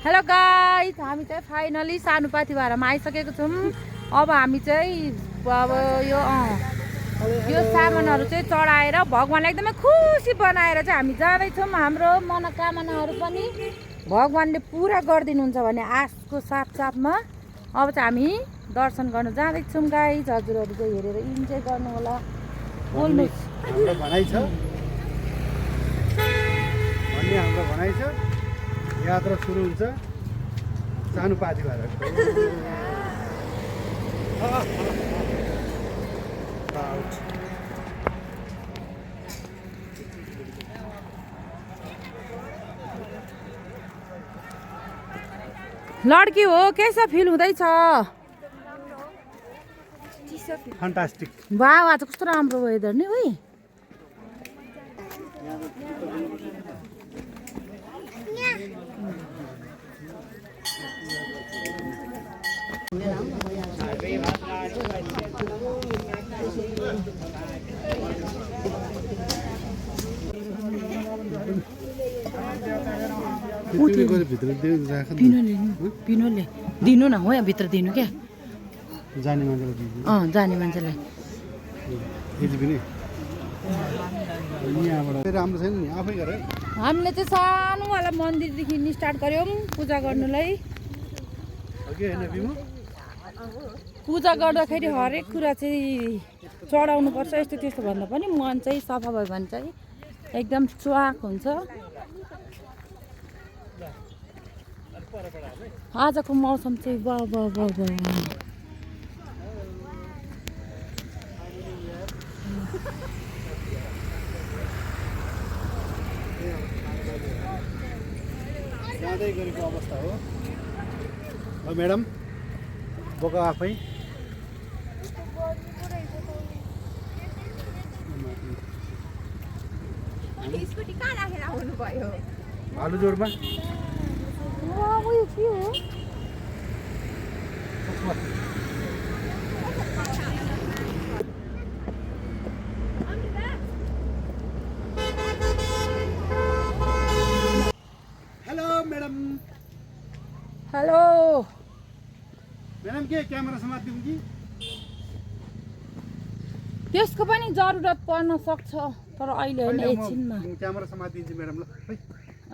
Hello guys, हामी चाहिँ finally सानुपाती भाडामा आइसकेको छौँ। अब हामी चाहिँ अब यो सामानहरू चाहिँ चढाएर भगवानलाई एकदमै खुसी बनाएर चाहिँ हामी जाँदैछौँ। हाम्रो मनोकामनाहरू पनि भगवानले पुरा गरिदिनुहुन्छ भन्ने आशको साथसाथमा अब चाहिँ हामी दर्शन गर्न जाँदैछौँ। गाइस हजुरहरू चाहिँ हेरेर इन्जोय गर्नु होला। बोल्नुहोस्। हाम्रो भनाइ छ भन्ने हाम्रो भनाइ छ। यात्रा सुरु हुन्छ सानुपाती भाडा। लड्की हो, कैसा फिल हुँदैछ? फन्टास्टिक। वाह, आज कस्तो राम्रो वेदर नि है। पिनोले दिनु न हो, यहाँ भित्र दिनु क्या। जाने मान्छेलाई दिनु। जाने मान्छेलाई यति पनि यहाँबाट राम्रो छैन नि, आफै गर है। हामीले चाहिँ सानोवाला मन्दिरदेखि स्टार्ट गऱ्यौँ पूजा गर्नुलाई। पूजा गर्दाखेरि हरेक कुरा चाहिँ चढाउनु पर्छ। यस्तो त्यस्तो भन्दा पनि मन चाहिँ सफा भयो भने चाहिँ एकदम च्वाक हुन्छ। आजको मौसम चाहिँ वाह वाह वाह वाह। जाँदै गरेको अवस्था हो। म्याडम बोका आफै आलु जोडमा हेलो म्याडम। हेलो म्याडम के क्यामेरा समातिदिउँ कि? त्यसको पनि जरुरत पर्न सक्छ, तर अहिले होइन, एकछिनमा। क्यामेरा समातिदिन्छु म्याडम। ल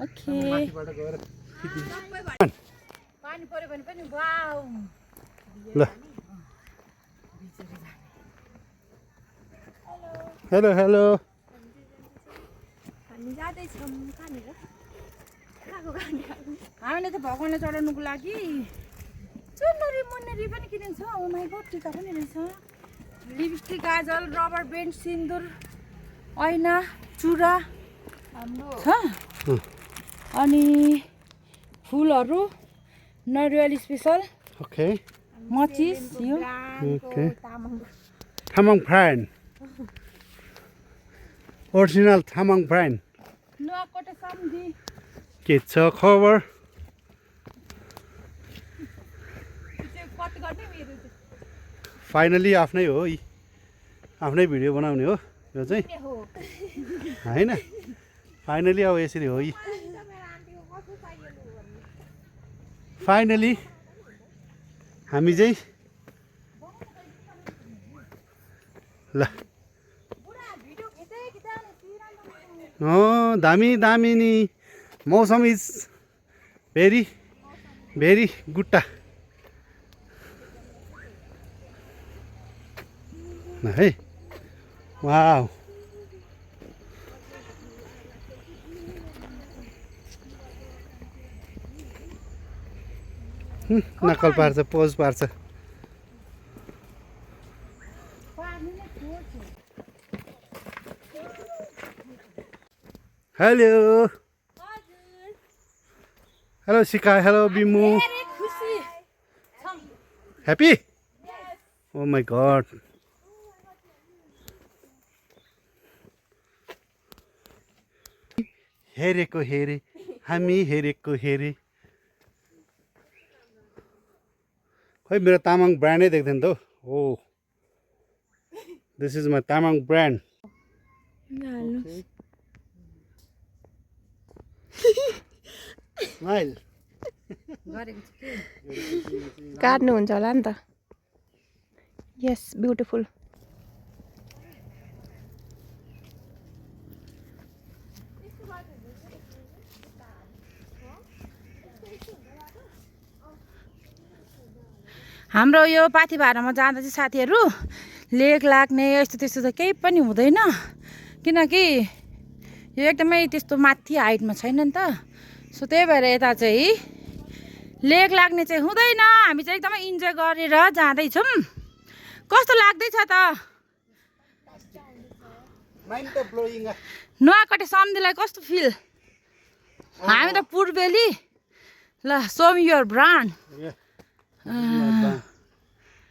ओके। माथिबाट गएर पानी पर्यो भने पनि वाउ। ल हेलो हेलो। हामीले त भगवानलाई चढाउनुको लागि चुनरी मुन्नरी पनि किनिन्छ। ओ माइ गड, टिका पनि रहेछ। लिपस्टिक, काजल, रबर ब्यान्ड, सिन्दुर, ऐना, चुरा छ। अनि फुलहरू, नरिवल स्पेसल, ओके मचिस, यो ओके। तामाङ फ्राइन, ओरिजिनल तामाङ फ्राइन। नुवाकोटे सम्झी। के छ खबर? फाइनली आफ्नै हो, आफ्नै भिडियो बनाउने हो यो चाहिँ होइन। फाइनली अब यसरी हो। फाइनली हामी चाहिँ ल दामी दामी नि। मौसम इज भेरी भेरी गुट्टा है। वाउ, नक्कल पार्छ, पोज पार्छ। Hello hello Sika, hello Bimu. Happy? Oh my god. हेरेको हेरे, हामी हेरेको हेरे। खै मेरो तामाङ ब्रान्डै देख्दैन त हो। This is my Tamang brand. Smile. गरेको छु के काट्नुहुन्छ होला नि त यस ब्युटिफुल हाम्रो यो पाथिभारामा जाँदा चाहिँ साथीहरू लेक लाग्ने यस्तो त्यस्तो त केही पनि हुँदैन किनकि यो एकदमै त्यस्तो माथि हाइटमा छैन नि त सो त्यही भएर यता चाहिँ लेक लाग्ने चाहिँ हुँदैन हामी चाहिँ एकदमै इन्जोय गरेर जाँदैछौँ कस्तो लाग्दैछ त नुहाकोटे सम्धिलाई कस्तो फिल हामी त पूर्वेली ल show me your brand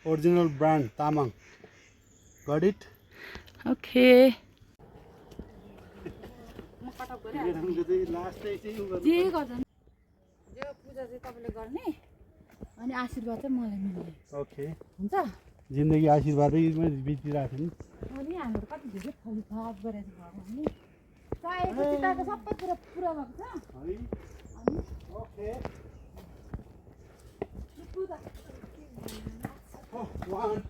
original brand Tamang got it okay जे गर्दा जो पूजा चाहिँ तपाईँले गर्ने अनि आशीर्वाद चाहिँ मलाई मिल्ने ओके हुन्छ जिन्दगी आशीर्वादै बितिरहेको छ नि अनि हाम्रो कति धेरै फलिफाप गरेको छ भगवान्ले चाहेको चिताको सबै कुरा पुरा भएको छ है okay Puja 1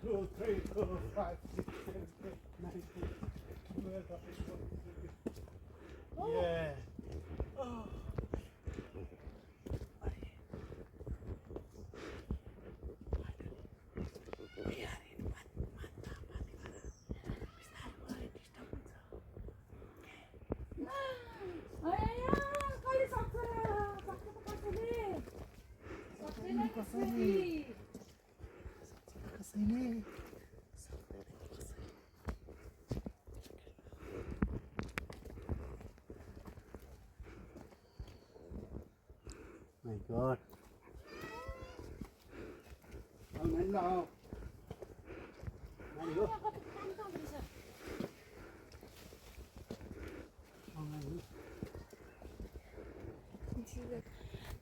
2 3 4 5 6 7 8 9 10 yeah My God. No.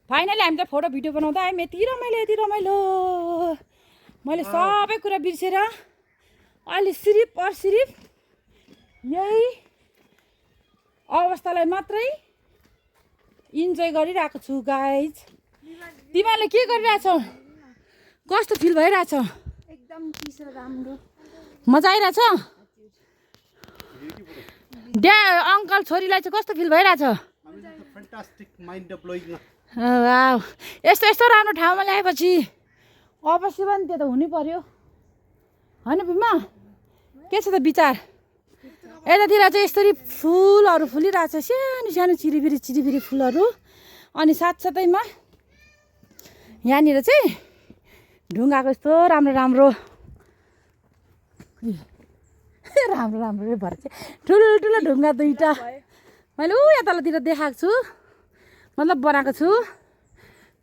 Finally हामी त फोटो भिडियो बनाउँदा आयौँ यति रमाइलो मैले सबै कुरा बिर्सेर अहिले सिरिफ यही अवस्थालाई मात्रै इन्जोय गरिरहेको छु गाइज तिमीहरूले के गरिरहेछौ कस्तो फिल भइरहेछ एकदम पिस राम्रो मजा आइरहेछ अङ्कल छोरीलाई चाहिँ कस्तो फिल भइरहेछ Fantastic, mind blowing. वाउ यस्तो राम्रो ठाउँमा ल्याएपछि अवश्य पनि त्यो त हुनै पर्यो होइन बिमा के छ त विचार यतातिर चाहिँ यसरी फुलहरू फुलिरहेछ सानो चिरिबिरी फुलहरू अनि साथसाथैमा यहाँनिर चाहिँ ढुङ्गाको यस्तो राम्रो भएर चाहिँ ठुलो ढुङ्गा दुईवटा मैले यतातिर देखाएको छु मतलब बनाएको छु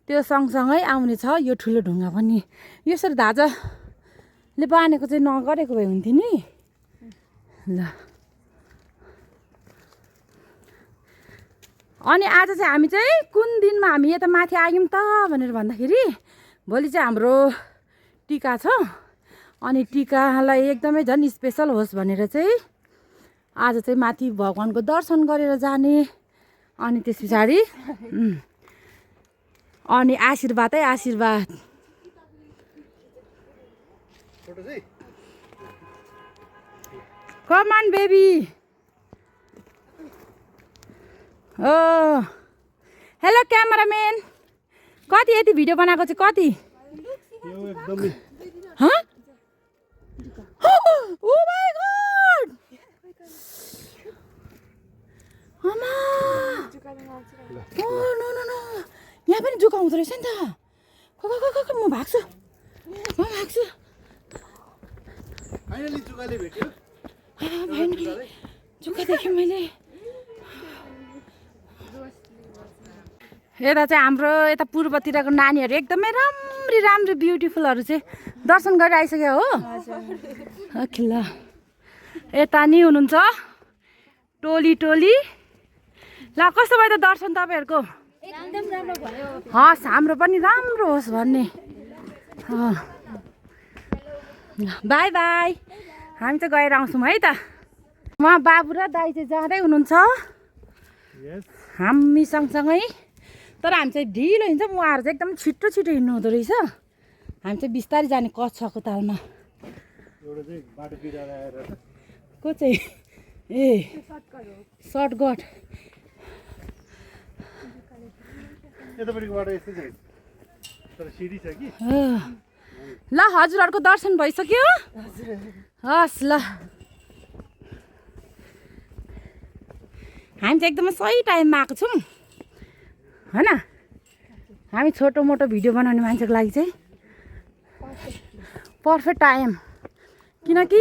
त्यो सँगसँगै आउने छ यो ठुलो ढुङ्गा पनि यसरी धाजाले बानेको चाहिँ नगरेको भए हुन्थ्यो नि ल अनि आज चाहिँ हामी चाहिँ कुन दिनमा हामी यता माथि आयौँ त भनेर भन्दाखेरि भोलि चाहिँ हाम्रो टिका छ अनि टिकालाई एकदमै झन् स्पेसल होस् भनेर चाहिँ आज चाहिँ माथि भगवान्को दर्शन गरेर जाने अनि त्यस पछाडि अनि आशीर्वादै आशीर्वाद come on baby oh hello cameraman कति यति भिडियो बनाएको चाहिँ कति ओ माय गॉड आमा ओ नो यहाँ पनि जुका हुँदो रहेछ नि त म भाग्छु फाइनली जुकाले भेट्यो जुका देखेँ मैले यता चाहिँ हाम्रो यता पूर्वतिरको नानीहरू एकदमै राम्री ब्युटिफुलहरू चाहिँ दर्शन गरेर आइसक्यो हो ओके ल यता नि हुनुहुन्छ टोली ल कस्तो भयो त दर्शन तपाईँहरूको एकदम राम्रो भयो हस् हाम्रो पनि राम्रो होस् भन्ने बाई हामी चाहिँ गएर आउँछौँ है त उहाँ बाबु र दाइ चाहिँ जाँदै हुनुहुन्छ हामी सँगसँगै तर हामी चाहिँ ढिलो हिँड्छ, उहाँहरू चाहिँ एकदम छिटो छिटो हिँड्नु हुँदो रहेछ। हामी चाहिँ बिस्तारै जाने कच्छको तालमा। को चाहिँ ए सर्टकट ल हजुरहरूको दर्शन भइसक्यो। हस् ल हामी चाहिँ एकदमै सही टाइममा आएको छौँ होइन। हामी छोटो मोटो भिडियो बनाउने मान्छेको लागि चाहिँ पर्फेक्ट टाइम। किनकि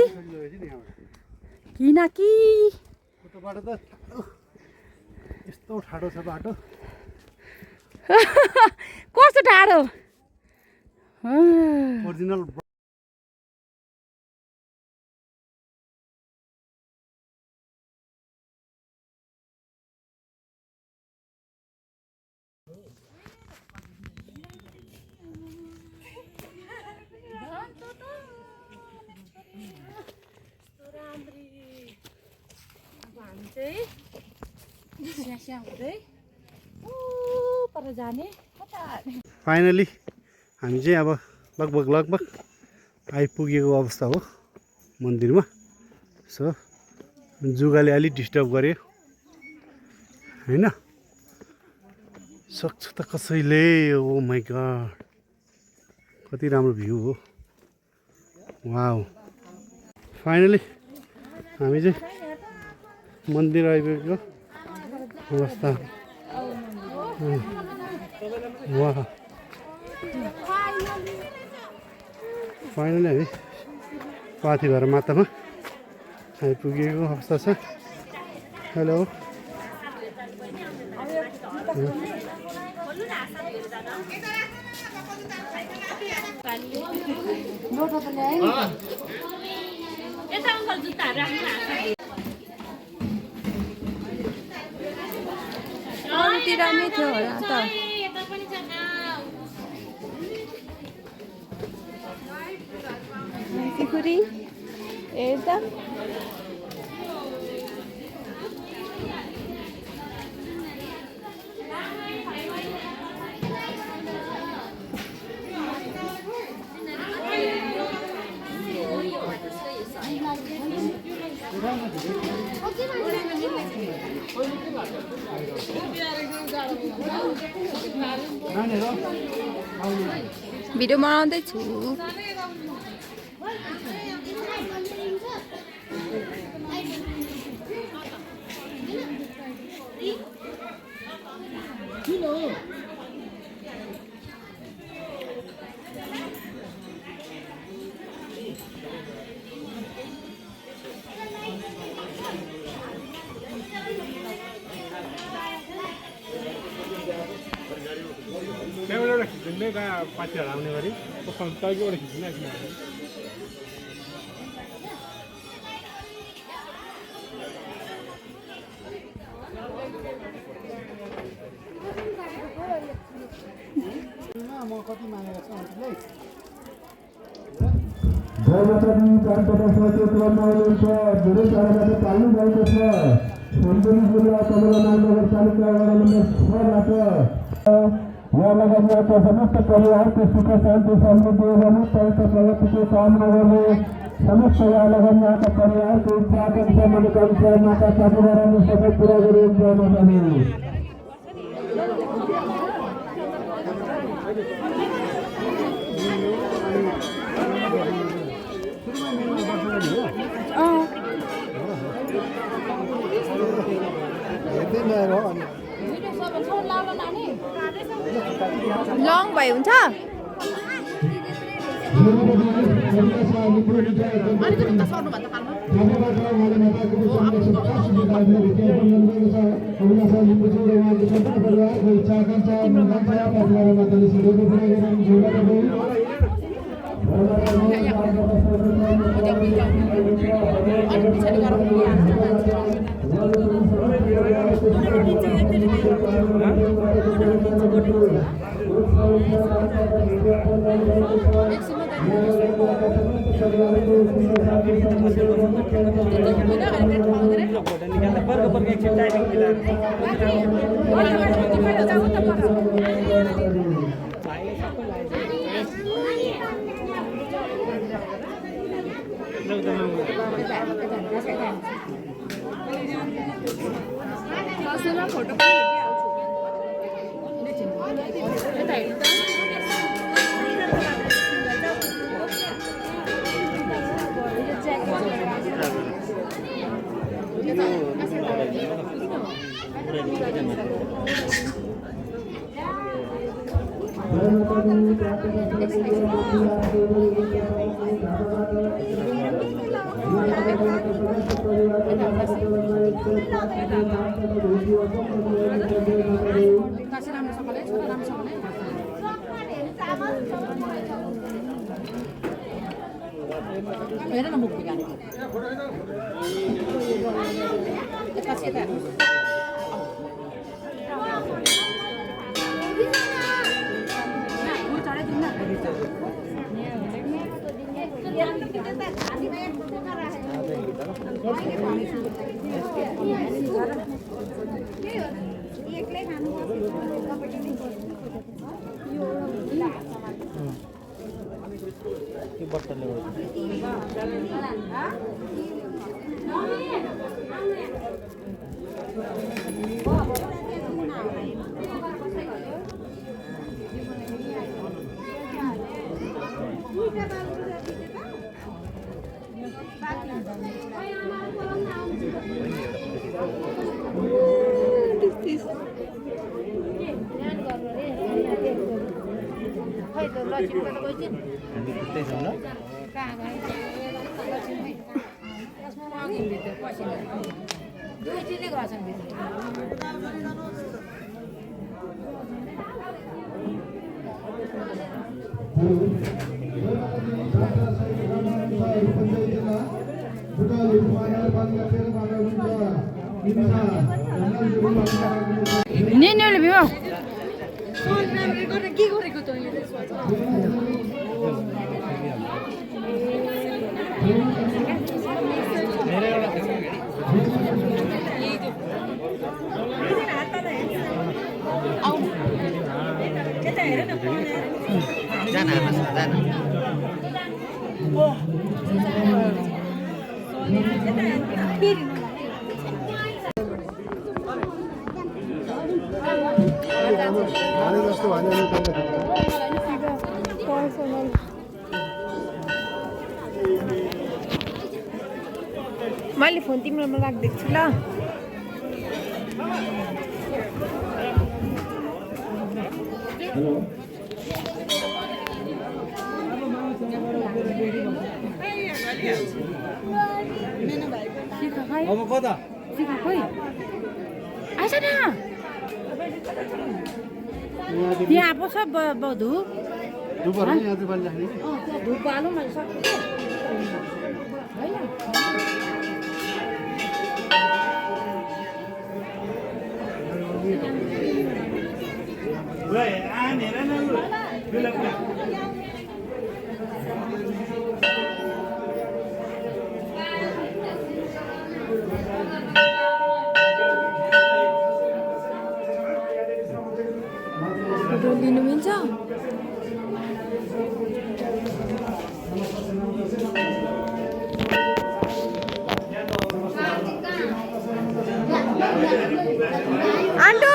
यस्तो ठाडो छ बाटो। कस्तो टाढो ओरिजिनल फाइनली हामी चाहिँ अब लगभग आइपुगेको अवस्था हो मन्दिरमा। सो जुगाले अलिक डिस्टर्ब गर्यो होइन। सक्छ त कसैले। ओ माई गॉड कति राम्रो भ्यू हो। वाउ फाइनली हामी चाहिँ मन्दिर आइपुगेको अवस्था। वाह फाइनली हामी पाथिभरा मातामा आइपुगेको अवस्था छ। हेलो तिरामी थियो होला त। सिकुरी हेर्दा भिडियो बनाउँदैछु। त्यहाँबाट खिच्दै गयो पाथिभरा आउने गरी टाइपबाट खिच्ने म कति मागेको छु अन्तिमलाई धेरै टाढाबाट पाल्नु भएको छ। सिलगढी जिल्ला कमला नगरपालिका वडा नम्बर 6बाट यहाँ लगायतका समस्त परिवारको सुख शान्ति समृद्धि एवं उत्तरोत्तर प्रगतिको कामना गर्ने समस्त यहाँ लगायतका परिवारको इच्छा आकांक्षा मनोकांक्षा माता पाथिभराले सबै पुरा गरिन्छ भन्ने। लङ भए हुन्छ। Terima kasih. फोटो हेर न मुख बिगारेको निनीले भ्यू मैले फोन तिम्रोमा राखिदिएको छु ल अब कता आइस न यहाँ पो छ धुप धुपहरू यहाँ चाहिँ बलि राख्ने धुप बाल्नु मैले सक्छु लिनु मिल्छ आन्टु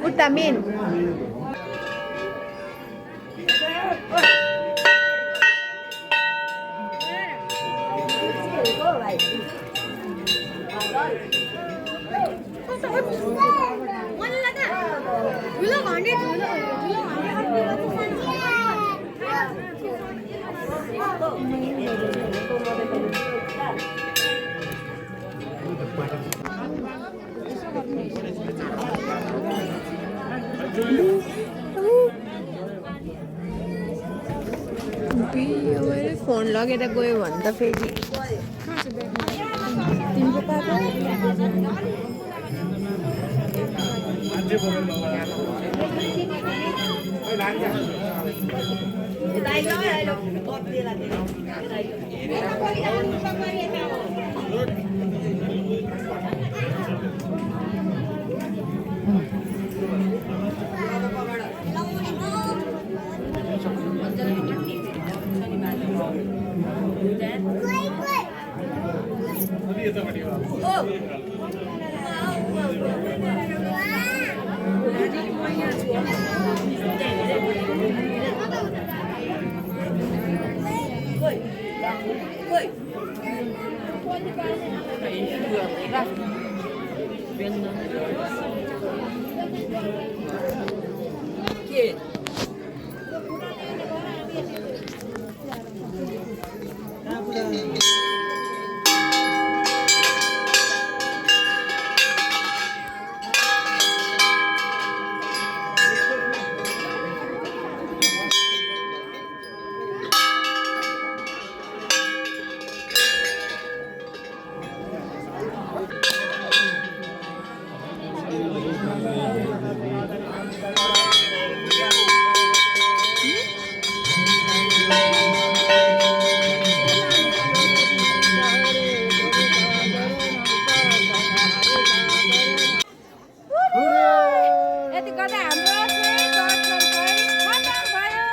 उता मेन फोन लगेर गयो भने त फेरि तिम्रो पापा यति गर्दा हाम्रो चाहिँ दर्शन चाहिँ खतम भयो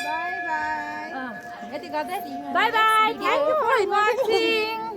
बाई बाई यति गर्दै bye bye thank you for watching